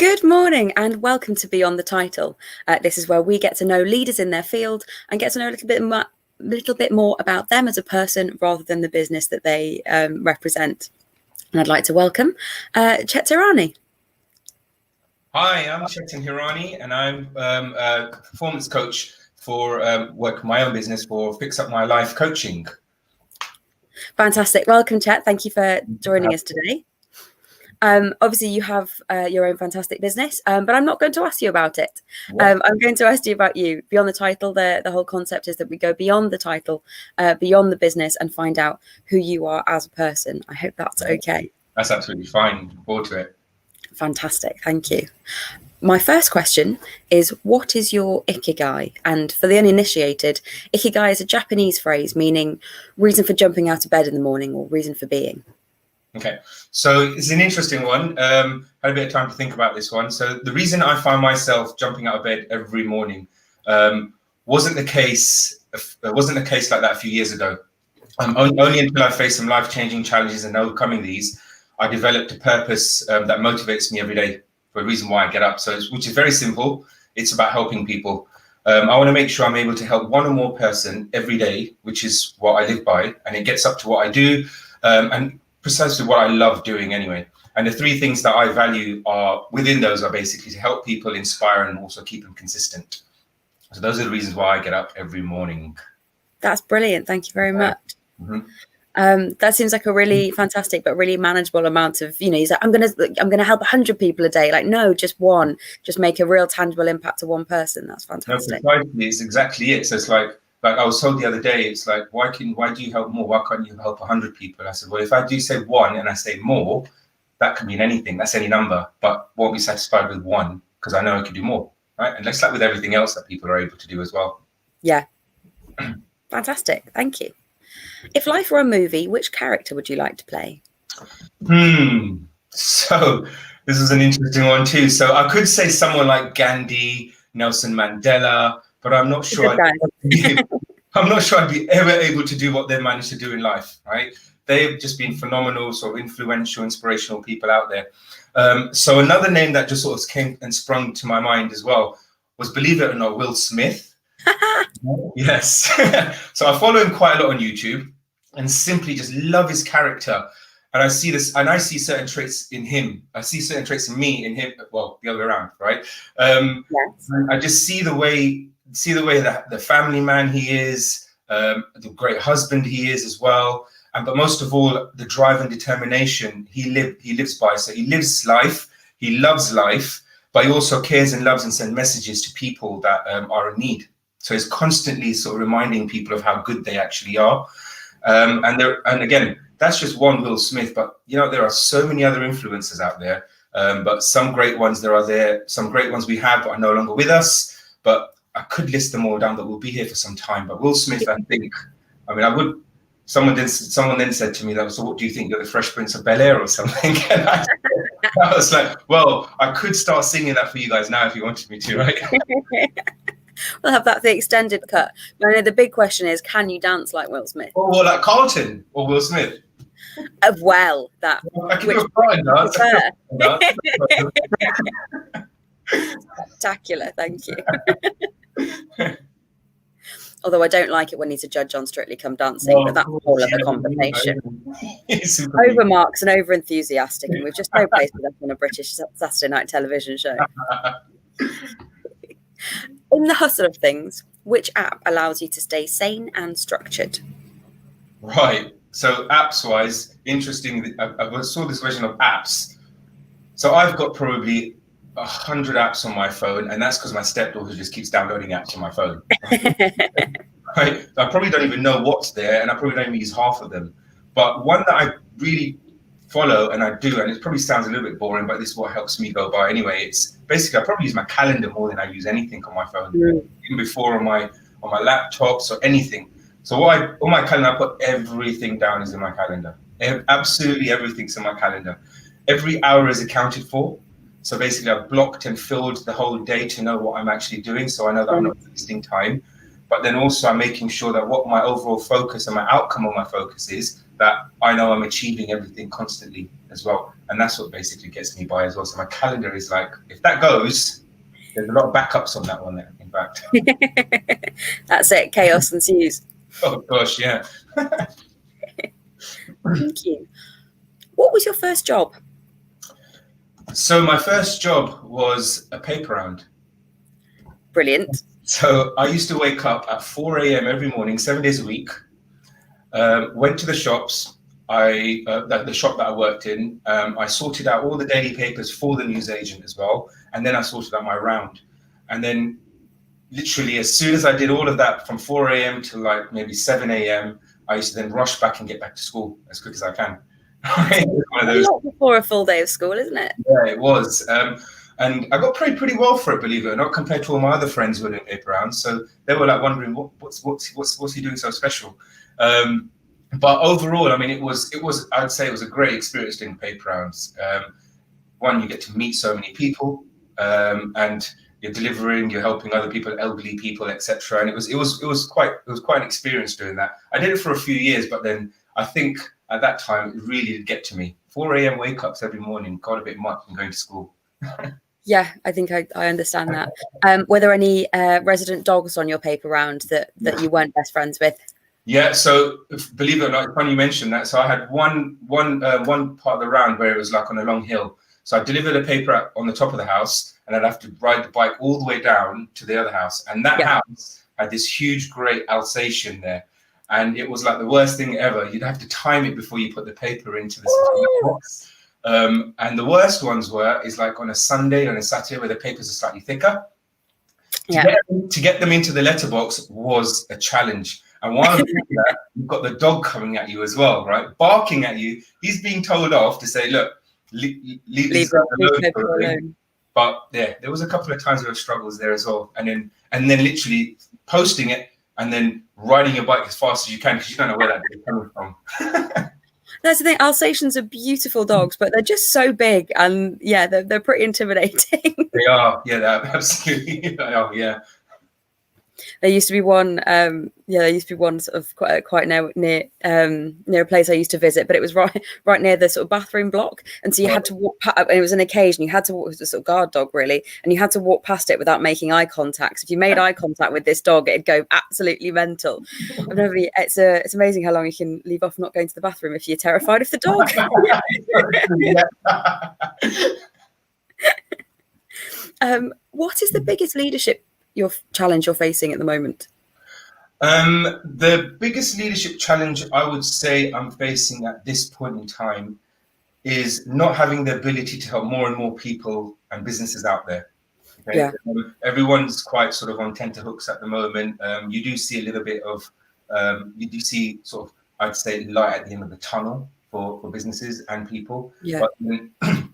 Good morning and welcome to Beyond the Title. This is where we get to know leaders in their field and get to know a little bit more about them as a person rather than the business that they represent. And I'd like to welcome Chetan Hirani. Hi, I'm Chetan Hirani and I'm a performance coach for my own business for FixUp My Life coaching. Fantastic. Welcome, Chet. Thank you for joining us today. Obviously, you have your own fantastic business, but I'm not going to ask you about it. I'm going to ask you about you. Beyond the title, the whole concept is that we go beyond the title, beyond the business, and find out who you are as a person. I hope that's okay. That's absolutely fine. Looking forward to it. Fantastic. Thank you. My first question is, what is your Ikigai? And for the uninitiated, Ikigai is a Japanese phrase meaning reason for jumping out of bed in the morning or reason for being. Okay, so it's an interesting one. Had a bit of time to think about this one. So the reason I find myself jumping out of bed every morning wasn't the case like that a few years ago. Only until I faced some life-changing challenges and overcoming these, I developed a purpose that motivates me every day for a reason why I get up. Which is very simple. It's about helping people. I want to make sure I'm able to help one or more person every day, which is what I live by, and it gets up to what I do. And precisely what I love doing anyway. And the three things that I value are basically to help people, inspire, and also keep them consistent. So those are the reasons why I get up every morning. That's brilliant. Thank you very much. That seems like a really fantastic but really manageable amount of, he's like, I'm gonna help 100 people a day. Like, no, just one. Just make a real tangible impact to one person. That's fantastic. No, precisely. It's exactly it. So it's like I was told the other day, it's like, why do you help more? Why can't you help 100 people? I said, well, if I do say one and I say more, that can mean anything. That's any number, but won't be satisfied with one because I know I could do more, right? And that's like with everything else that people are able to do as well. Yeah. Fantastic. Thank you. If life were a movie, which character would you like to play? So this is an interesting one too. So I could say someone like Gandhi, Nelson Mandela, but I'm not sure. I'm not sure I'd be ever able to do what they managed to do in life. Right? They've just been phenomenal, sort of influential, inspirational people out there. So another name that just sort of came and sprung to my mind as well was, believe it or not, Will Smith. Yes. So I follow him quite a lot on YouTube, and simply just love his character. And I see this, and I see certain traits in him. I see certain traits in me, in him. Well, the other way around, right? Yes. I just see the way that the family man he is, the great husband he is as well, but most of all, the drive and determination he lives by. So he lives life, he loves life, but he also cares and loves and sends messages to people that are in need. So he's constantly sort of reminding people of how good they actually are. And again, that's just one Will Smith, but there are so many other influencers out there. But some great ones some great ones we have are no longer with us, but I could list them all down that will be here for some time. But Will Smith, I think, someone then said to me, so what do you think, you're the Fresh Prince of Bel-Air or something? And I was like, well, I could start singing that for you guys now if you wanted me to, right? We'll have that the extended cut. I know the big question is, can you dance like Will Smith? Or like Carlton or Will Smith? Well, that. I can do a dance. Spectacular, thank you. Although I don't like it when he's a judge on Strictly Come Dancing, but that's a whole other conversation. Over marks and over enthusiastic, and we've just no place for that on a British Saturday night television show. In the hustle of things, which app allows you to stay sane and structured? Right. So apps-wise, interesting. I saw this version of apps. So I've got probably 100 apps on my phone, and that's because my stepdaughter just keeps downloading apps on my phone. Right? I probably don't even know what's there, and I probably don't even use half of them. But one that I really follow and I do, and it probably sounds a little bit boring, but this is what helps me go by anyway. It's basically, I probably use my calendar more than I use anything on my phone, even before on my laptops or anything. So on my calendar, I put everything down is in my calendar. Absolutely everything's in my calendar. Every hour is accounted for. So basically, I've blocked and filled the whole day to know what I'm actually doing. So I know that I'm not wasting time. But then also I'm making sure that what my overall focus and my outcome of my focus is, that I know I'm achieving everything constantly as well. And that's what basically gets me by as well. So my calendar is like, if that goes, there's a lot of backups on that one, in fact. That's it, chaos ensues. Oh gosh, yeah. Thank you. What was your first job? So my first job was a paper round. Brilliant. So I used to wake up at 4 a.m. every morning, 7 days a week, went to the shops, the shop that I worked in, I sorted out all the daily papers for the newsagent as well. And then I sorted out my round. And then literally as soon as I did all of that from 4 a.m. to like maybe 7 a.m., I used to then rush back and get back to school as quick as I can. A lot before a full day of school, isn't it? Yeah, it was. And I got paid pretty well for it, believe it or not, compared to all my other friends who were doing paper rounds. So they were like wondering, what's he doing so special? But overall, I mean, it was. I'd say it was a great experience doing paper rounds. One, you get to meet so many people, and you're delivering, you're helping other people, elderly people, etc. And it was quite an experience doing that. I did it for a few years, but then I think at that time it really did get to me. 4 a.m. wake ups every morning got a bit much from going to school. Yeah, I think I understand that. Were there any resident dogs on your paper round that you weren't best friends with? Yeah, so believe it or not, it's funny you mentioned that. So I had one part of the round where it was like on a long hill. So I delivered a paper on the top of the house, and I'd have to ride the bike all the way down to the other house. And that house had this huge, great Alsatian there. And it was like the worst thing ever. You'd have to time it before you put the paper into the box. And the worst ones is like on a Sunday and a Saturday where the papers are slightly thicker. To get them into the letterbox was a challenge. And while doing that, you've got the dog coming at you as well, right? Barking at you. He's being told off to say, look, leave these alone. But yeah, there was a couple of times there were struggles there as well. And then literally posting it and then riding your bike as fast as you can because you don't know where that is coming from. That's the thing. Alsatians are beautiful dogs, but they're just so big, and yeah, they're pretty intimidating. They are, yeah, they're absolutely. They are, yeah. There used to be one, sort of quite near a place I used to visit, but it was right near the sort of bathroom block, and so you had to walk. And it was an occasion you had to walk. It was a sort of guard dog, really, and you had to walk past it without making eye contact. So if you made eye contact with this dog, it'd go absolutely mental. It's amazing how long you can leave off not going to the bathroom if you're terrified of the dog. What is the biggest leadership challenge you're facing at the moment? The biggest leadership challenge I would say I'm facing at this point in time is not having the ability to help more and more people and businesses out there. Okay? Yeah. Everyone's quite sort of on tenterhooks at the moment. You do see a little bit of, sort of, I'd say, light at the end of the tunnel for businesses and people. Yeah. But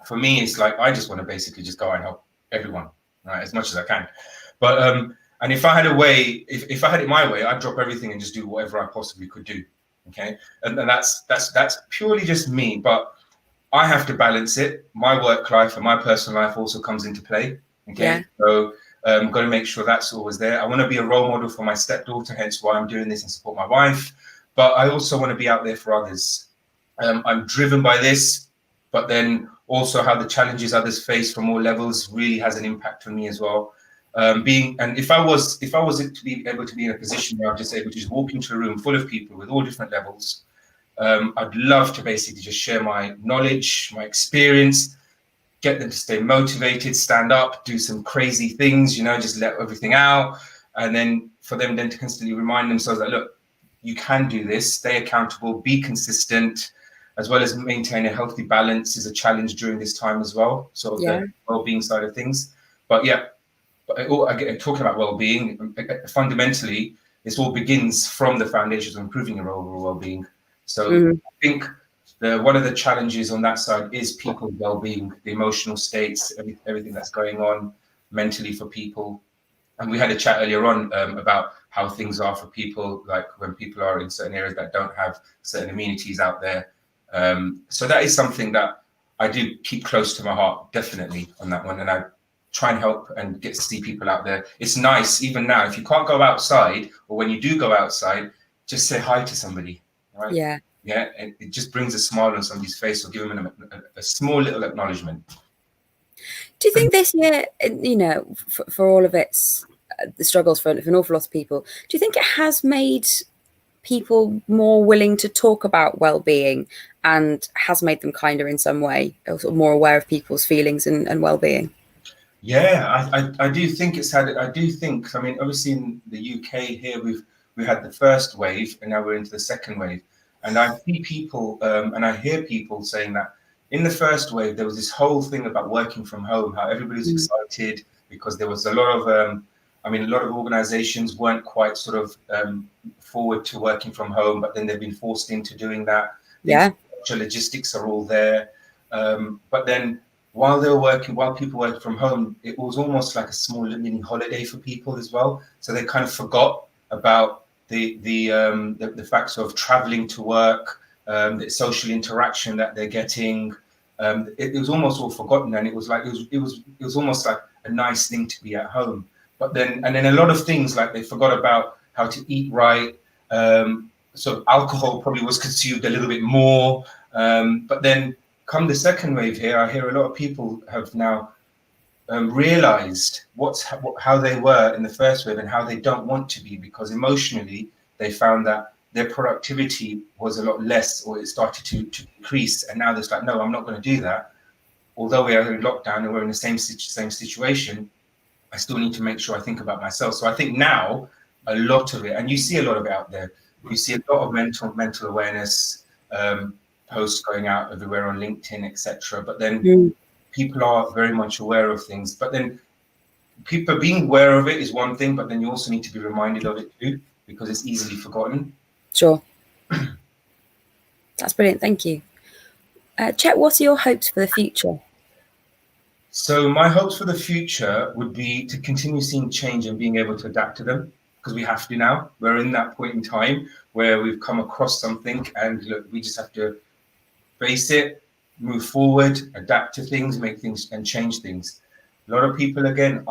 for me, it's like, I just want to basically just go and help everyone, right, as much as I can. But and if I had a way, if I had it my way, I'd drop everything and just do whatever I possibly could do. Okay, and that's purely just me. But I have to balance it. My work life and my personal life also comes into play. Okay, yeah. So got to make sure that's always there. I want to be a role model for my stepdaughter, hence why I'm doing this, and support my wife. But I also want to be out there for others. I'm driven by this, but then also how the challenges others face from all levels really has an impact on me as well. If I was to be able to be in a position where I'm just able to just walk into a room full of people with all different levels, I'd love to basically just share my knowledge, my experience, get them to stay motivated, stand up, do some crazy things, just let everything out. And then for them then to constantly remind themselves that, look, you can do this, stay accountable, be consistent, as well as maintain a healthy balance is a challenge during this time as well. So the well-being side of things. But yeah, talking about well-being, fundamentally, this all begins from the foundations of improving your overall well-being. So I think one of the challenges on that side is people's well-being, the emotional states, everything that's going on mentally for people. And we had a chat earlier on about how things are for people, like when people are in certain areas that don't have certain amenities out there. So that is something that I do keep close to my heart, definitely, on that one. And I try and help and get to see people out there. It's nice, even now, if you can't go outside, or when you do go outside, just say hi to somebody, right? Yeah. Yeah, and it just brings a smile on somebody's face, or give them a small little acknowledgement. Do you think this year, for all of its the struggles for an awful lot of people, do you think it has made people more willing to talk about well-being and has made them kinder in some way, or sort of more aware of people's feelings and well-being? Yeah, I do think it's had. I do think. I mean, obviously in the UK here, we had the first wave, and now we're into the second wave. And I see people, and I hear people saying that in the first wave there was this whole thing about working from home, how everybody's excited because there was a lot of. I mean, a lot of organizations weren't quite sort of forward to working from home, but then they've been forced into doing that. The logistics are all there, but then while people work from home, it was almost like a small mini holiday for people as well. So they kind of forgot about the facts of traveling to work, the social interaction that they're getting. It was almost all forgotten, and it was almost like a nice thing to be at home. But then a lot of things, like they forgot about how to eat right. So alcohol probably was consumed a little bit more. But then come the second wave here, I hear a lot of people have now realized how they were in the first wave and how they don't want to be, because emotionally they found that their productivity was a lot less, or it started to decrease. And now they're like, no, I'm not going to do that. Although we are in lockdown and we're in the same situation, I still need to make sure I think about myself. So I think now a lot of it, and you see a lot of it out there, you see a lot of mental awareness posts going out everywhere on LinkedIn, etc. But then people are very much aware of things. But then people being aware of it is one thing, but then you also need to be reminded of it too, because it's easily forgotten. Sure. That's brilliant. Thank you. Chet, what are your hopes for the future? So my hopes for the future would be to continue seeing change and being able to adapt to them, because we have to now. We're in that point in time where we've come across something, and look, we just have to face it, move forward, adapt to things, make things and change things. A lot of people, again,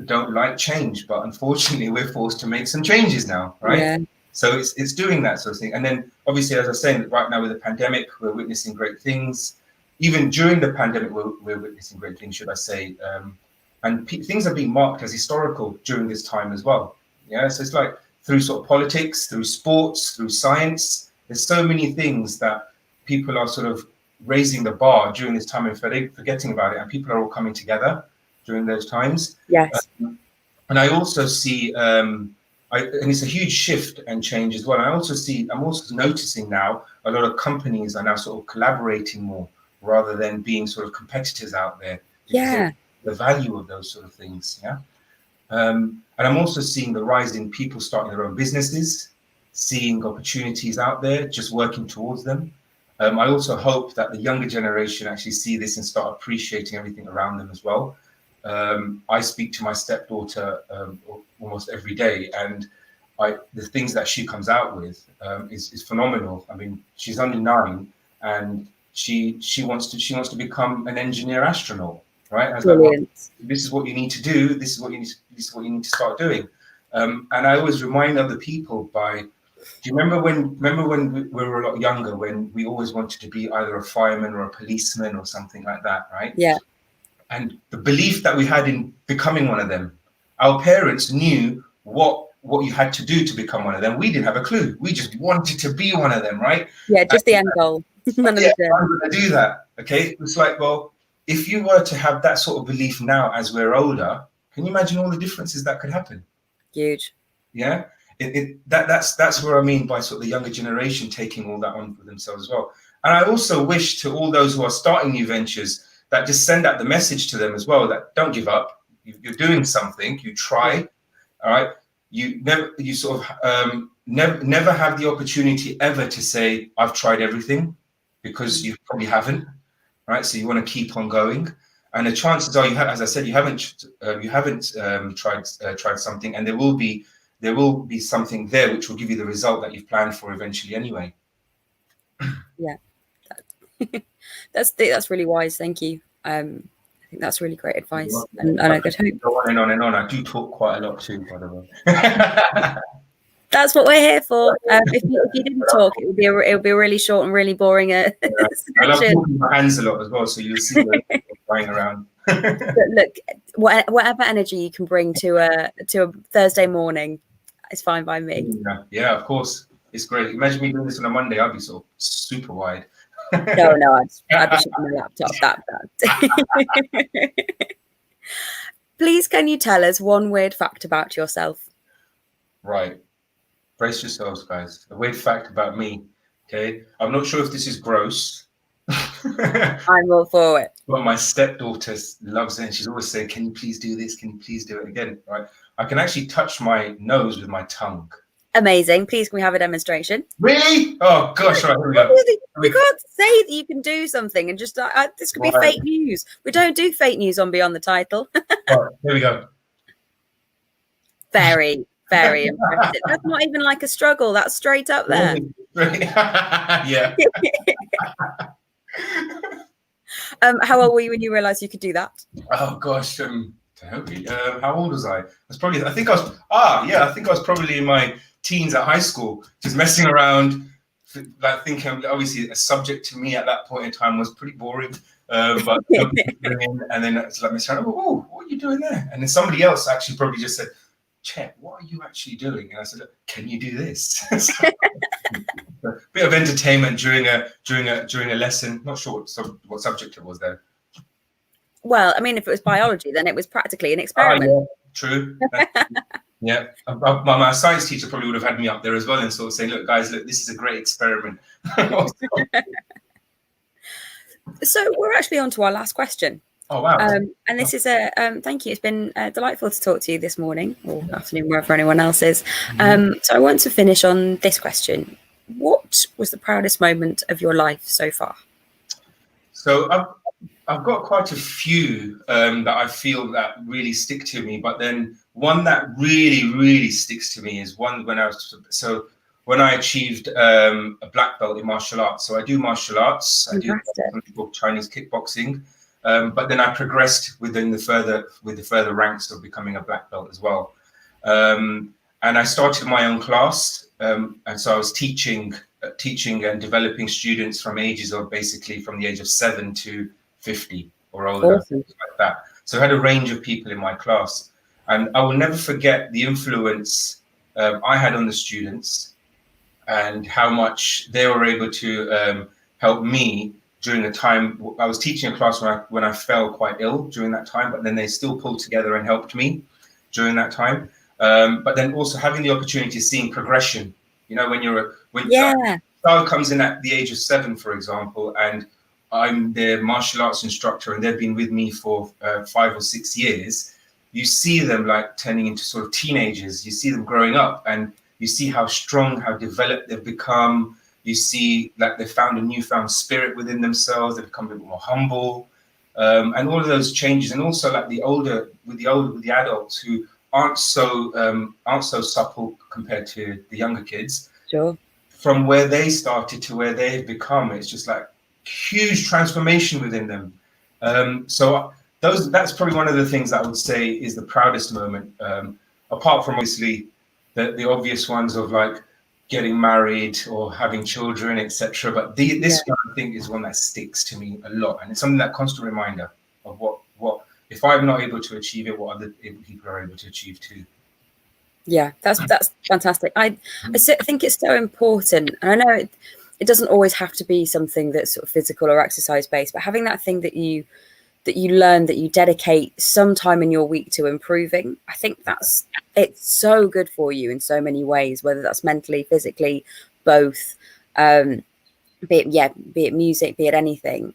don't like change, but unfortunately we're forced to make some changes now, right? Yeah. So it's doing that sort of thing. And then obviously, as I was saying, right now with the pandemic, we're witnessing great things. Even during the pandemic, we're witnessing great things, should I say. And things are being marked as historical during this time as well. Yeah, so it's like through sort of politics, through sports, through science, there's so many things that people are sort of raising the bar during this time and forgetting about it, and people are all coming together during those times. Yes. And I also see, and it's a huge shift and change as well. I'm also noticing now a lot of companies are now sort of collaborating more rather than being sort of competitors out there. Yeah. The value of those sort of things. Yeah. And I'm also seeing the rise in people starting their own businesses, seeing opportunities out there, just working towards them. I also hope that the younger generation actually see this and start appreciating everything around them as well. I speak to my stepdaughter almost every day, and the things that she comes out with is phenomenal. I mean, she's only 9, and she wants to become an engineer astronaut, right? I was like, well, this is what you need to do. This is what you need to start doing. And I always remind other people do you remember when we were a lot younger, when we always wanted to be either a fireman or a policeman or something like that, right? Yeah. And the belief that we had in becoming one of them, our parents knew what you had to do to become one of them. We didn't have a clue. We just wanted to be one of them, right? Yeah, just the end goal. I'm going to do that. Okay. It's like, well, if you were to have that sort of belief now as we're older, can you imagine all the differences that could happen? Huge. Yeah. That's where I mean by sort of the younger generation taking all that on for themselves as well. And I also wish to all those who are starting new ventures that just send out the message to them as well, that don't give up. You're doing something, you try. All right. You never have the opportunity ever to say, I've tried everything, because you probably haven't. Right. So you want to keep on going. And the chances are, as I said, you haven't tried something, and there will be something there which will give you the result that you've planned for eventually anyway. Yeah. That's really wise. Thank you. I think that's really great advice, and I could hope. Go on and on and on. I do talk quite a lot too, by the way. That's what we're here for. If you didn't talk, it would be a really short and really boring Yeah. I love moving my hands a lot as well, so you'll see them flying around. But look, whatever energy you can bring to a Thursday morning is fine by me. Yeah, of course. It's great. Imagine me doing this on a Monday. I'd be sort of super wide. No, I'd be shutting my laptop. That. Please, can you tell us one weird fact about yourself? Right. Brace yourselves, guys. A weird fact about me. Okay. I'm not sure if this is gross. I'm all for it. But my stepdaughter loves it, and she's always saying, "Can you please do this? Can you please do it again?" Right? I can actually touch my nose with my tongue. Amazing. Please, can we have a demonstration? Really? Oh gosh! Right, here we go. You can't say that you can do something and just this could be fake news. We don't do fake news on Beyond the Title. Right, here we go. Very, very impressive. That's not even like a struggle. That's straight up there. Yeah. How old were you when you realized you could do that? Oh gosh, how old was I? I think I was probably in my teens at high school, just messing around, like thinking, obviously a subject to me at that point in time was pretty boring. But and then it's like messing around, oh, what are you doing there? And then somebody else actually probably just said, Chet, what are you actually doing? And I said, can you do this? A bit of entertainment during a lesson. Not sure what subject it was there. Well, I mean, if it was biology, then it was practically an experiment. Yeah, true. Yeah, my science teacher probably would have had me up there as well and sort of saying, "Look, guys, this is a great experiment." So we're actually on to our last question. Oh wow! And this is thank you. It's been delightful to talk to you this morning or afternoon, wherever anyone else is. So I want to finish on this question. What was the proudest moment of your life so far? So I've got quite a few that I feel that really stick to me, but then one that really sticks to me is one when I achieved a black belt in martial arts. So I do martial arts. Fantastic. I do Chinese kickboxing, but then I progressed with the further ranks of becoming a black belt as well. And I started my own class, and so I was teaching and developing students from ages of basically from the age of 7 to 50 or older, awesome. Like that. So I had a range of people in my class, and I will never forget the influence I had on the students and how much they were able to help me during the time. I was teaching a class when I fell quite ill during that time, but then they still pulled together and helped me during that time. But then also having the opportunity of seeing progression, when a child comes in at the age of 7, for example, and I'm their martial arts instructor and they've been with me for 5 or 6 years, you see them like turning into sort of teenagers. You see them growing up and you see how strong, how developed they've become. You see like they've found a newfound spirit within themselves. They've become a bit more humble, and all of those changes. And also like with the adults who aren't so supple compared to the younger kids. Sure. From where they started to where they've become, it's just like huge transformation within them. So that's probably one of the things that I would say is the proudest moment, apart from obviously the obvious ones of like getting married or having children, etc. But this one I think is one that sticks to me a lot, and it's something that constant reminder of what if I'm not able to achieve it, what other people are able to achieve too. Yeah, that's fantastic. I think it's so important, and I know it doesn't always have to be something that's sort of physical or exercise based, but having that thing that you learn, that you dedicate some time in your week to improving, I think it's so good for you in so many ways, whether that's mentally, physically, both, be it music, be it anything.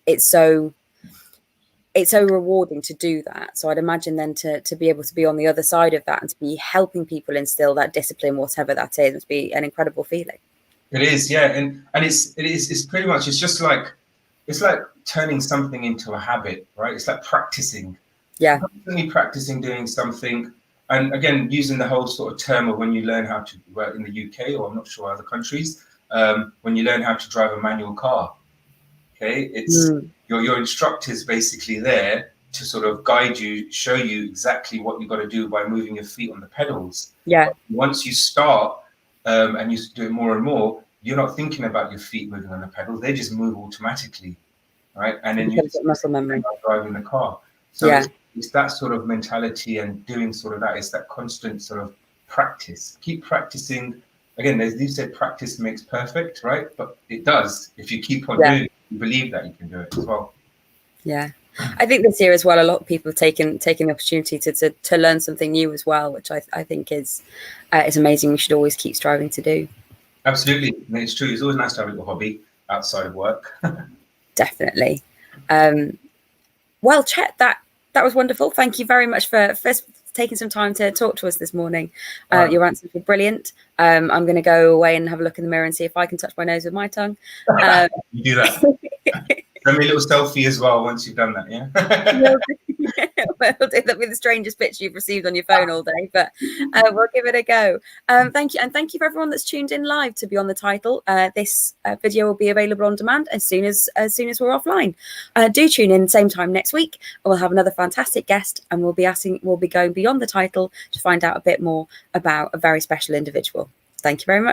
It's so rewarding to do that. So I'd imagine then to be able to be on the other side of that and to be helping people instill that discipline, whatever that is, must be an incredible feeling. It is, yeah, and it's pretty much, it's like turning something into a habit, right? It's like practicing. Yeah. Constantly practicing doing something, and again using the whole sort of term of when you learn how to work in the UK, or I'm not sure other countries, when you learn how to drive a manual car. Okay, it's your instructor's basically there to sort of guide you, show you exactly what you've got to do by moving your feet on the pedals. Yeah. But once you start and you do it more and more, you're not thinking about your feet moving on the pedals; they just move automatically, right? And then you muscle memory driving the car. So it's that sort of mentality and doing sort of that. It's that constant sort of practice. Keep practicing. Again, as you said, practice makes perfect, right? But it does. If you keep on doing it, you believe that you can do it as well. Yeah. I think this year as well, a lot of people have taken the opportunity to learn something new as well, which I think is amazing. We should always keep striving to do. Absolutely. It's true. It's always nice to have a little hobby outside of work. Definitely. Well, Chet, that was wonderful. Thank you very much for first taking some time to talk to us this morning. Your answers were brilliant. I'm going to go away and have a look in the mirror and see if I can touch my nose with my tongue. You do that. Send me a little selfie as well once you've done that, yeah? That'll be the strangest picture you've received on your phone all day, but we'll give it a go. Thank you. And thank you for everyone that's tuned in live to Beyond the Title. This video will be available on demand as soon as we're offline. Do tune in same time next week. We'll have another fantastic guest, and we'll be going beyond the title to find out a bit more about a very special individual. Thank you very much.